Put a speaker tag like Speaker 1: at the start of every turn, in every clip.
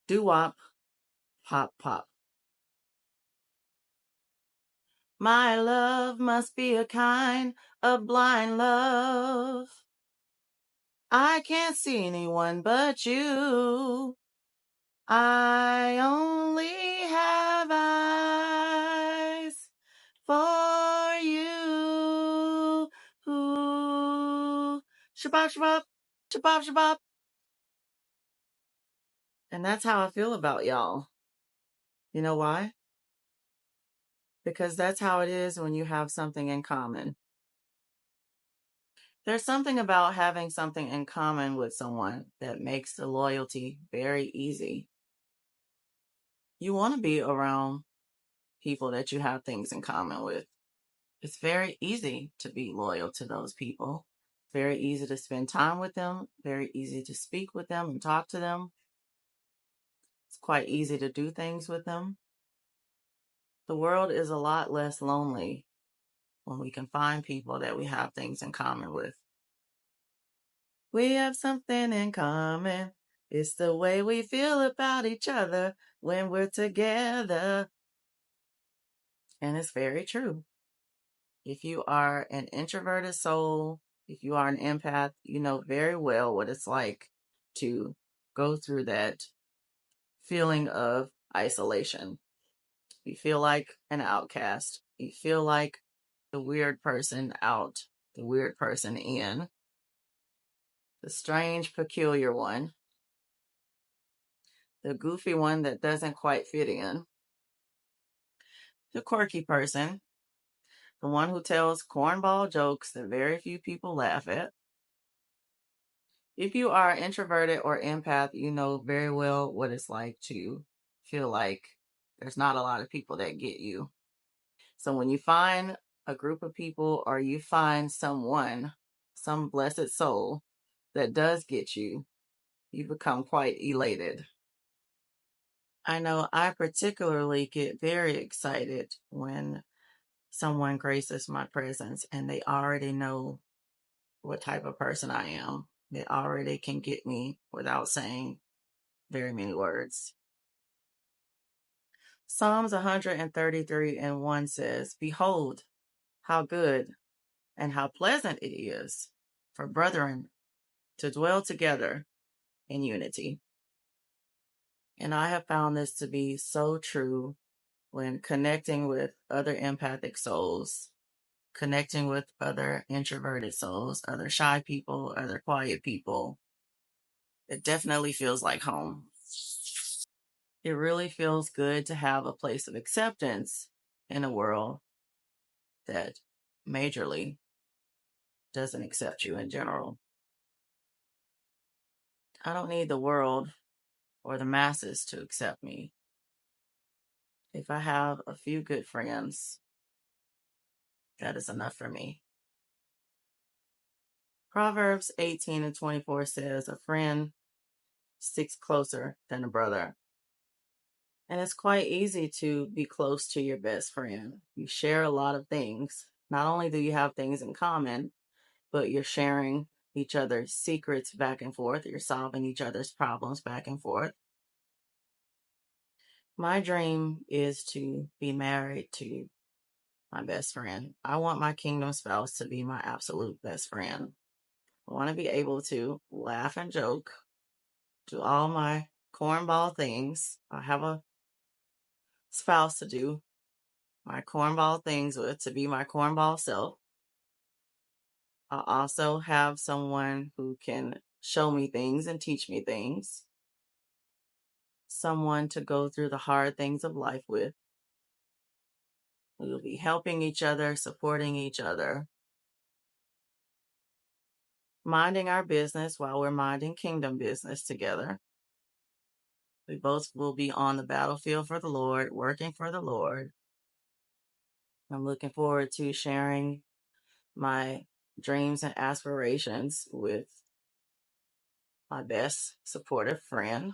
Speaker 1: Doo-wop, pop, pop. My love must be a kind of blind love. I can't see anyone but you. I only have eyes for you. Ooh. Shabop, shabop, shabop, shabop. And that's how I feel about y'all. You know why? Because that's how it is when you have something in common. There's something about having something in common with someone that makes the loyalty very easy. You want to be around people that you have things in common with. It's very easy to be loyal to those people. Very easy to spend time with them. Very easy to speak with them and talk to them. It's quite easy to do things with them. The world is a lot less lonely when we can find people that we have things in common with. We have something in common. It's the way we feel about each other when we're together. And it's very true. If you are an introverted soul, if you are an empath, you know very well what it's like to go through that feeling of isolation. You feel like an outcast. You feel like the weird person out, the weird person in, the strange, peculiar one, the goofy one that doesn't quite fit in, the quirky person, the one who tells cornball jokes that very few people laugh at. If you are introverted or empath, you know very well what it's like to feel like there's not a lot of people that get you. So when you find a group of people or you find someone, some blessed soul that does get you, you become quite elated. I know I particularly get very excited when someone graces my presence and they already know what type of person I am. They already can get me without saying very many words. Psalms 133 and 1 says, "Behold, how good and how pleasant it is for brethren to dwell together in unity." And I have found this to be so true when connecting with other empathic souls, connecting with other introverted souls, other shy people, other quiet people. It definitely feels like home. It really feels good to have a place of acceptance in a world that majorly doesn't accept you in general. I don't need the world or the masses to accept me. If I have a few good friends, that is enough for me. Proverbs 18 and 24 says, "A friend sticks closer than a brother." And it's quite easy to be close to your best friend. You share a lot of things. Not only do you have things in common, but you're sharing each other's secrets back and forth. You're solving each other's problems back and forth. My dream is to be married to my best friend. I want my kingdom spouse to be my absolute best friend. I want to be able to laugh and joke, do all my cornball things. I have a spouse to do my cornball things with, to be my cornball self. I also have someone who can show me things and teach me things. Someone to go through the hard things of life with. We will be helping each other, supporting each other, minding our business while we're minding kingdom business together. We both will be on the battlefield for the Lord, working for the Lord. I'm looking forward to sharing my dreams and aspirations with my best supportive friend.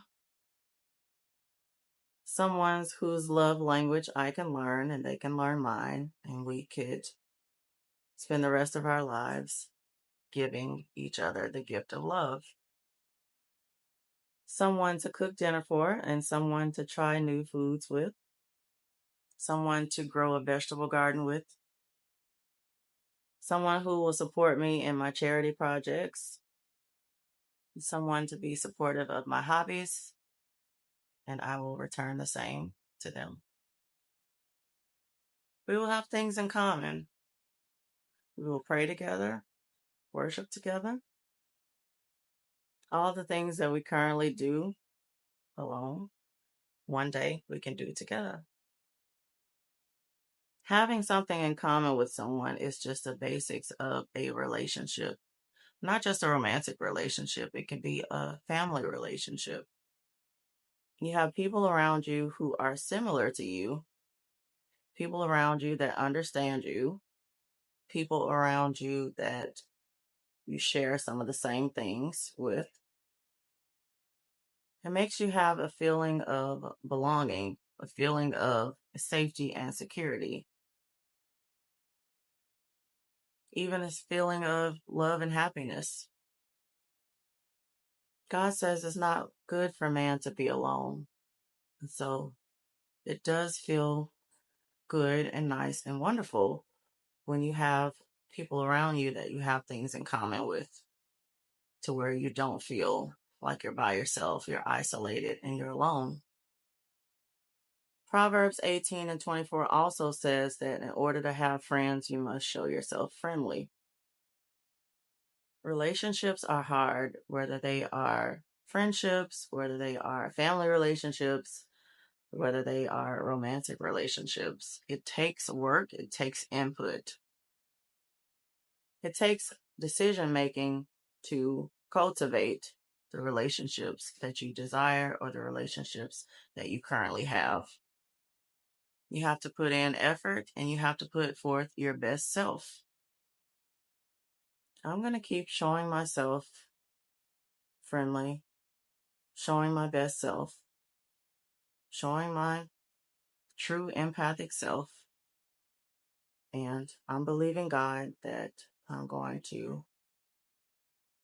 Speaker 1: Someone whose love language I can learn and they can learn mine, and we could spend the rest of our lives giving each other the gift of love. someone to cook dinner for, and someone to try new foods with, someone to grow a vegetable garden with, someone who will support me in my charity projects, someone to be supportive of my hobbies, and I will return the same to them. We will have things in common. We will pray together, worship together. All the things that we currently do alone, one day we can do together. Having something in common with someone is just the basics of a relationship. Not just a romantic relationship, it can be a family relationship. You have people around you who are similar to you, people around you that understand you, people around you that you share some of the same things with. It makes you have a feeling of belonging, a feeling of safety and security, even a feeling of love and happiness. God says it's not good for man to be alone. And so it does feel good and nice and wonderful when you have people around you that you have things in common with, to where you don't feel like you're by yourself, you're isolated, and you're alone. Proverbs 18:24 also says that in order to have friends, you must show yourself friendly. Relationships are hard, whether they are friendships, whether they are family relationships, whether they are romantic relationships. It takes work, it takes input, it takes decision making to cultivate the relationships that you desire or the relationships that you currently have. You have to put in effort and you have to put forth your best self. I'm going to keep showing myself friendly, showing my best self, showing my true empathic self. And I'm believing God that I'm going to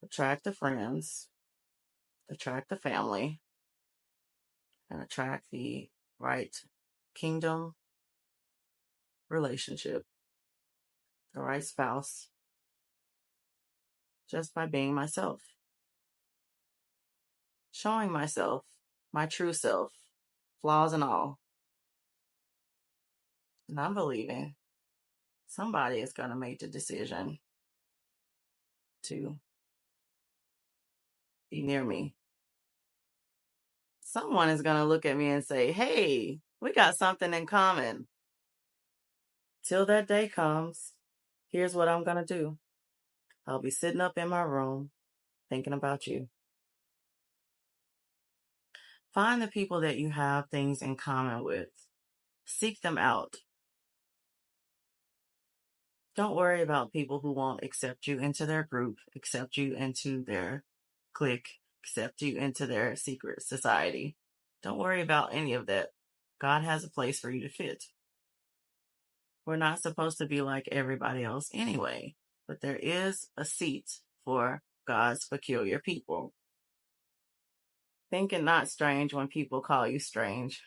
Speaker 1: attract the friends, attract the family, and attract the right kingdom relationship, the right spouse, just by being myself, showing myself, my true self, flaws and all. And I'm believing somebody is going to make the decision to be near me. Someone is going to look at me and say, hey, we got something in common. Till that day comes, here's what I'm going to do. I'll be sitting up in my room thinking about you. Find the people that you have things in common with. Seek them out. Don't worry about people who won't accept you into their group, accept you into their clique, accept you into their secret society. Don't worry about any of that. God has a place for you to fit. We're not supposed to be like everybody else anyway, but there is a seat for God's peculiar people. Think it not strange when people call you strange.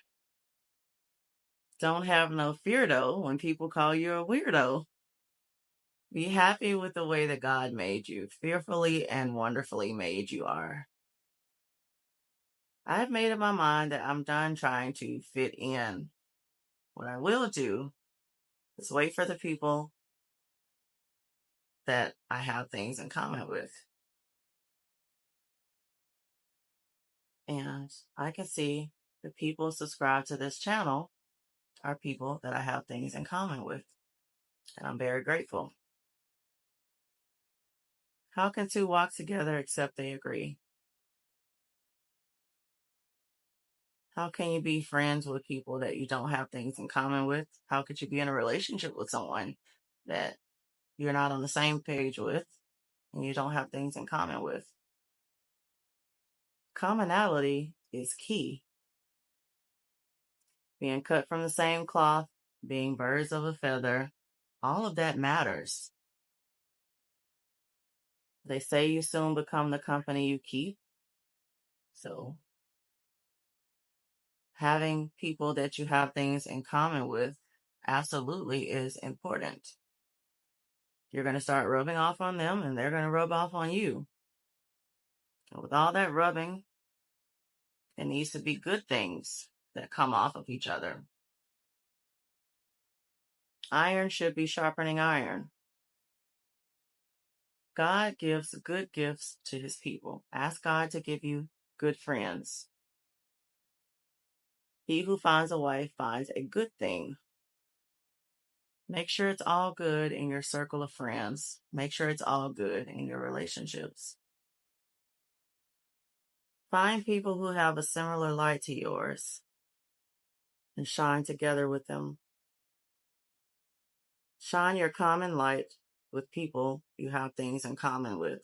Speaker 1: Don't have no fear though when people call you a weirdo. Be happy with the way that God made you, fearfully and wonderfully made you are. I've made up my mind that I'm done trying to fit in. What I will do is wait for the people that I have things in common with. And I can see the people subscribed to this channel are people that I have things in common with. And I'm very grateful. How can two walk together except they agree? How can you be friends with people that you don't have things in common with? How could you be in a relationship with someone that you're not on the same page with and you don't have things in common with? Commonality is key. Being cut from the same cloth, being birds of a feather, all of that matters. They say you soon become the company you keep. So Having people that you have things in common with absolutely is important. You're going to start rubbing off on them and they're going to rub off on you. And with all that rubbing, it needs to be good things that come off of each other. Iron should be sharpening iron. God gives good gifts to his people. Ask God to give you good friends. He who finds a wife finds a good thing. Make sure it's all good in your circle of friends. Make sure it's all good in your relationships. Find people who have a similar light to yours and shine together with them. Shine your common light with people you have things in common with.